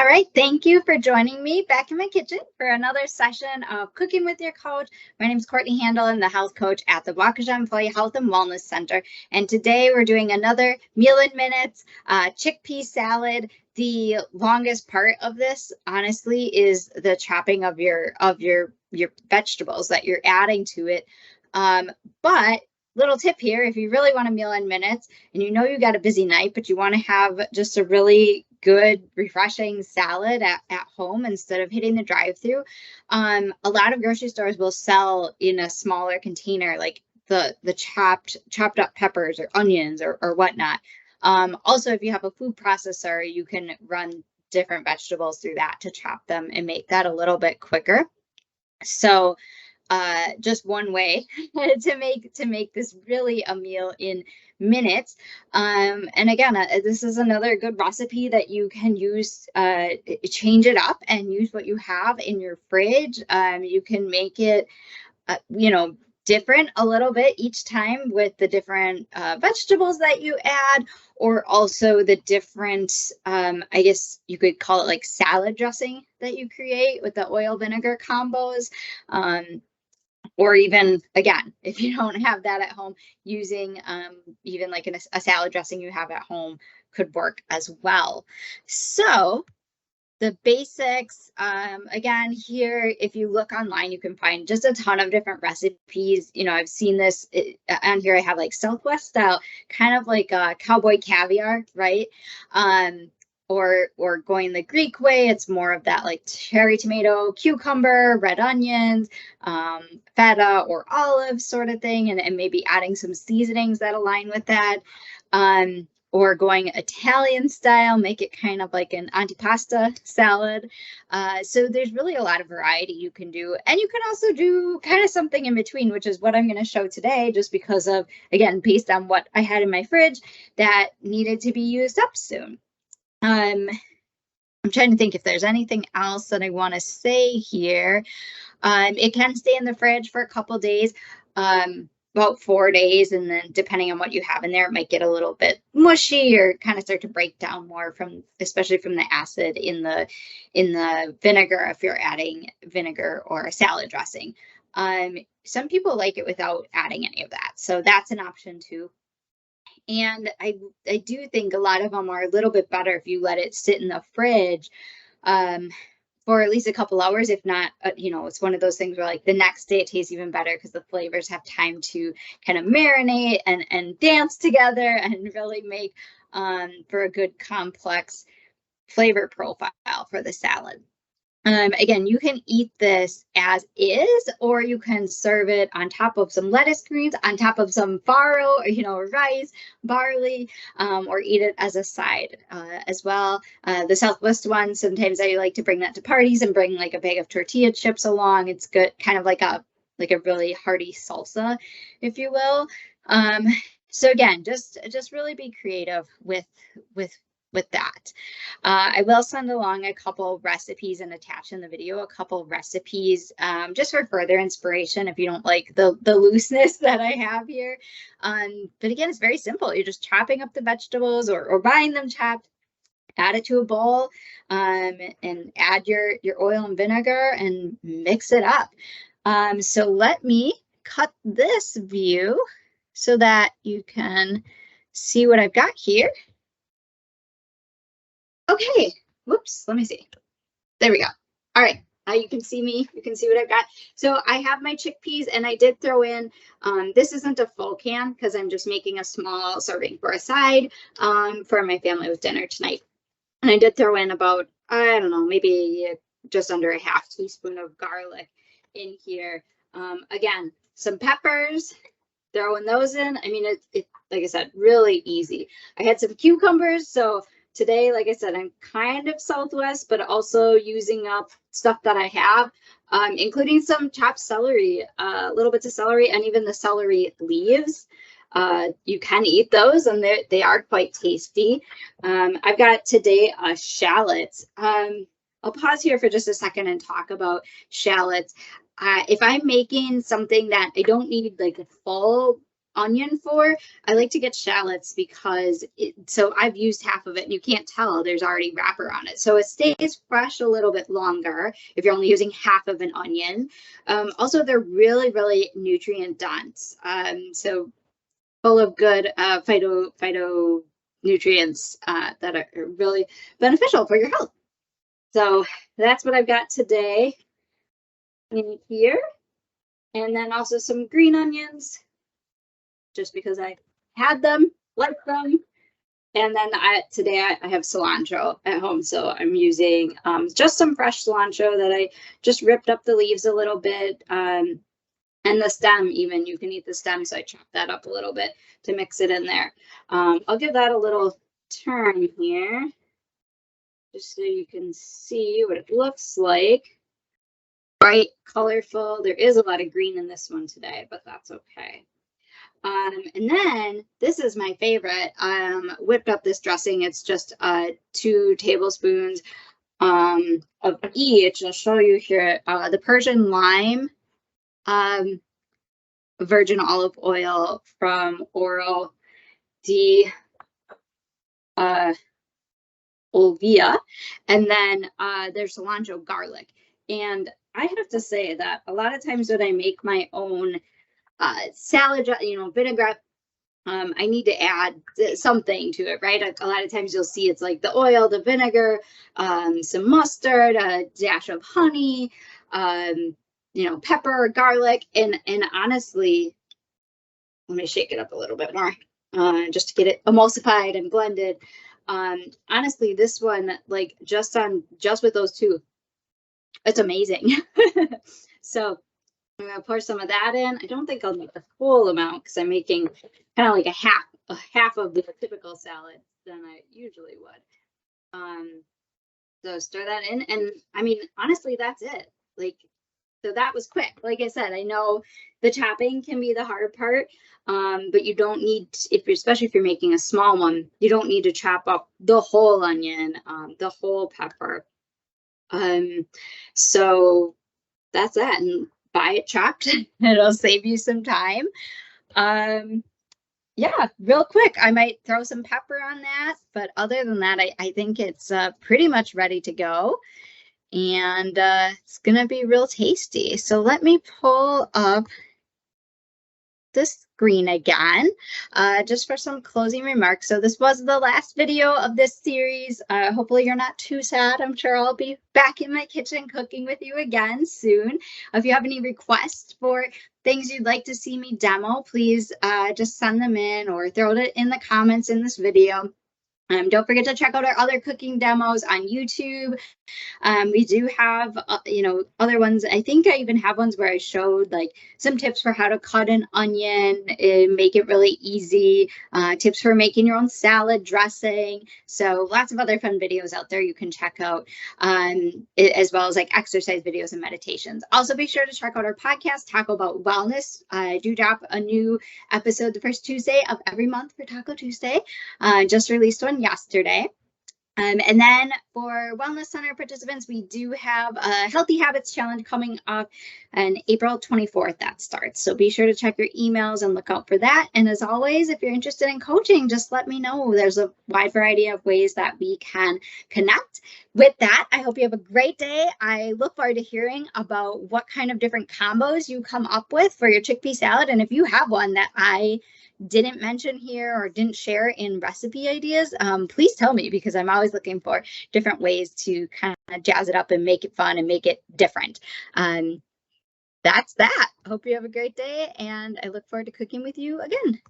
All right, thank you for joining me back in my kitchen for another session of Cooking with Your Coach. My name is Courtney Handel. I'm the health coach at the Waukesha Employee Health and Wellness Center. And today we're doing another meal in minutes, chickpea salad. The longest part of this, honestly, is the chopping of your vegetables that you're adding to it. But little tip here, if you really want a meal in minutes and you know you got a busy night, but you want to have just a really good, refreshing salad at home instead of hitting the drive-through, a lot of grocery stores will sell in a smaller container, like the chopped up peppers or onions or whatnot. Also, if you have a food processor, you can run different vegetables through that to chop them and make that a little bit quicker. So just one way to make this really a meal in minutes. And again, this is another good recipe that you can use, change it up and use what you have in your fridge. You can make it, different a little bit each time with the different vegetables that you add, or also the different, I guess you could call it like salad dressing that you create with the oil vinegar combos. Or even, again, if you don't have that at home, using even like a salad dressing you have at home could work as well. So the basics, again, here, if you look online, you can find just a ton of different recipes. I've seen this on here. I have like Southwest style, kind of like cowboy caviar, right? Or going the Greek way, it's more of that like cherry tomato, cucumber, red onions, feta or olive sort of thing, and maybe adding some seasonings that align with that. Or going Italian style, make it kind of like an antipasta salad. So there's really a lot of variety you can do. And you can also do kind of something in between, which is what I'm going to show today, just because of, again, based on what I had in my fridge that needed to be used up soon. I'm trying to think if there's anything else that I want to say here. It can stay in the fridge for a couple days, about 4 days, and then depending on what you have in there, it might get a little bit mushy or kind of start to break down more especially from the acid in the vinegar if you're adding vinegar or a salad dressing. Some people like it without adding any of that, so that's an option too. And I do think a lot of them are a little bit better if you let it sit in the fridge for at least a couple hours. If not, it's one of those things where like the next day it tastes even better because the flavors have time to kind of marinate and dance together and really make for a good complex flavor profile for the salad. Again, you can eat this as is, or you can serve it on top of some lettuce greens, on top of some farro, or rice, barley, or eat it as a side as well. The Southwest one, sometimes I like to bring that to parties and bring like a bag of tortilla chips along. It's good, kind of like a really hearty salsa, if you will. So again, just really be creative with that. I will send along a couple recipes and attach in the video a couple recipes just for further inspiration if you don't like the looseness that I have here. But again, it's very simple. You're just chopping up the vegetables or buying them chopped, add it to a bowl, and add your oil and vinegar and mix it up. So let me cut this view so that you can see what I've got here. Okay, whoops, let me see. There we go. All right, you can see me, you can see what I've got. So I have my chickpeas, and I did throw in, this isn't a full can because I'm just making a small serving for a side for my family with dinner tonight. And I did throw in about, I don't know, maybe just under a half teaspoon of garlic in here. Again, some peppers, throwing those in. I mean, it like I said, really easy. I had some cucumbers, so today, like I said, I'm kind of Southwest, but also using up stuff that I have, including some chopped celery, little bits of celery, and even the celery leaves. You can eat those, and they are quite tasty. I've got today shallots. I'll pause here for just a second and talk about shallots. If I'm making something that I don't need like a full onion for, I like to get shallots because so I've used half of it and you can't tell there's already wrapper on it. So it stays fresh a little bit longer if you're only using half of an onion. Also, they're really, really nutrient dense. So full of good phytonutrients that are really beneficial for your health. So that's what I've got today in here. And then also some green onions, just because I had them, like them. And then today I have cilantro at home, so I'm using just some fresh cilantro that I just ripped up the leaves a little bit, and the stem even. You can eat the stem, so I chopped that up a little bit to mix it in there. I'll give that a little turn here, just so you can see what it looks like. Bright, colorful. There is a lot of green in this one today, but that's okay. And then this is my favorite. Whipped up this dressing. It's just 2 tablespoons of each. I'll show you here. The Persian lime, virgin olive oil from Oral de Olvia, and then there's cilantro, garlic. And I have to say that a lot of times when I make my own salad, vinaigrette, I need to add something to it, right? A lot of times you'll see it's like the oil, the vinegar, some mustard, a dash of honey, pepper, garlic, and honestly, let me shake it up a little bit more, just to get it emulsified and blended. Honestly, this one, like just with those 2, it's amazing. So I'm gonna pour some of that in. I don't think I'll make the full amount because I'm making kind of like a half of the typical salad than I usually would. So stir that in, and I mean, honestly, that's it. Like, so that was quick. Like I said, I know the chopping can be the hard part, but you don't need, especially if you're making a small one, you don't need to chop up the whole onion, the whole pepper. So that's that, and buy it chopped. It'll save you some time. Yeah, real quick, I might throw some pepper on that, but other than that, I think it's pretty much ready to go, and it's gonna be real tasty. So let me pull up this screen again, just for some closing remarks. So this was the last video of this series. Hopefully you're not too sad. I'm sure I'll be back in my kitchen cooking with you again soon. If you have any requests for things you'd like to see me demo, please just send them in or throw it in the comments in this video. Don't forget to check out our other cooking demos on YouTube. We do have, other ones. I think I even have ones where I showed like some tips for how to cut an onion and make it really easy, tips for making your own salad dressing. So lots of other fun videos out there you can check out, as well as like exercise videos and meditations. Also, be sure to check out our podcast, Taco About Wellness. I do drop a new episode the first Tuesday of every month for Taco Tuesday. Just released one yesterday. And then for Wellness Center participants, we do have a Healthy Habits Challenge coming up on April 24th that starts. So be sure to check your emails and look out for that. And as always, if you're interested in coaching, just let me know. There's a wide variety of ways that we can connect. With that, I hope you have a great day. I look forward to hearing about what kind of different combos you come up with for your chickpea salad. And if you have one that I didn't mention here or didn't share in recipe ideas, please tell me, because I'm always looking for different ways to kind of jazz it up and make it fun and make it different. That's that. Hope you have a great day, and I look forward to cooking with you again.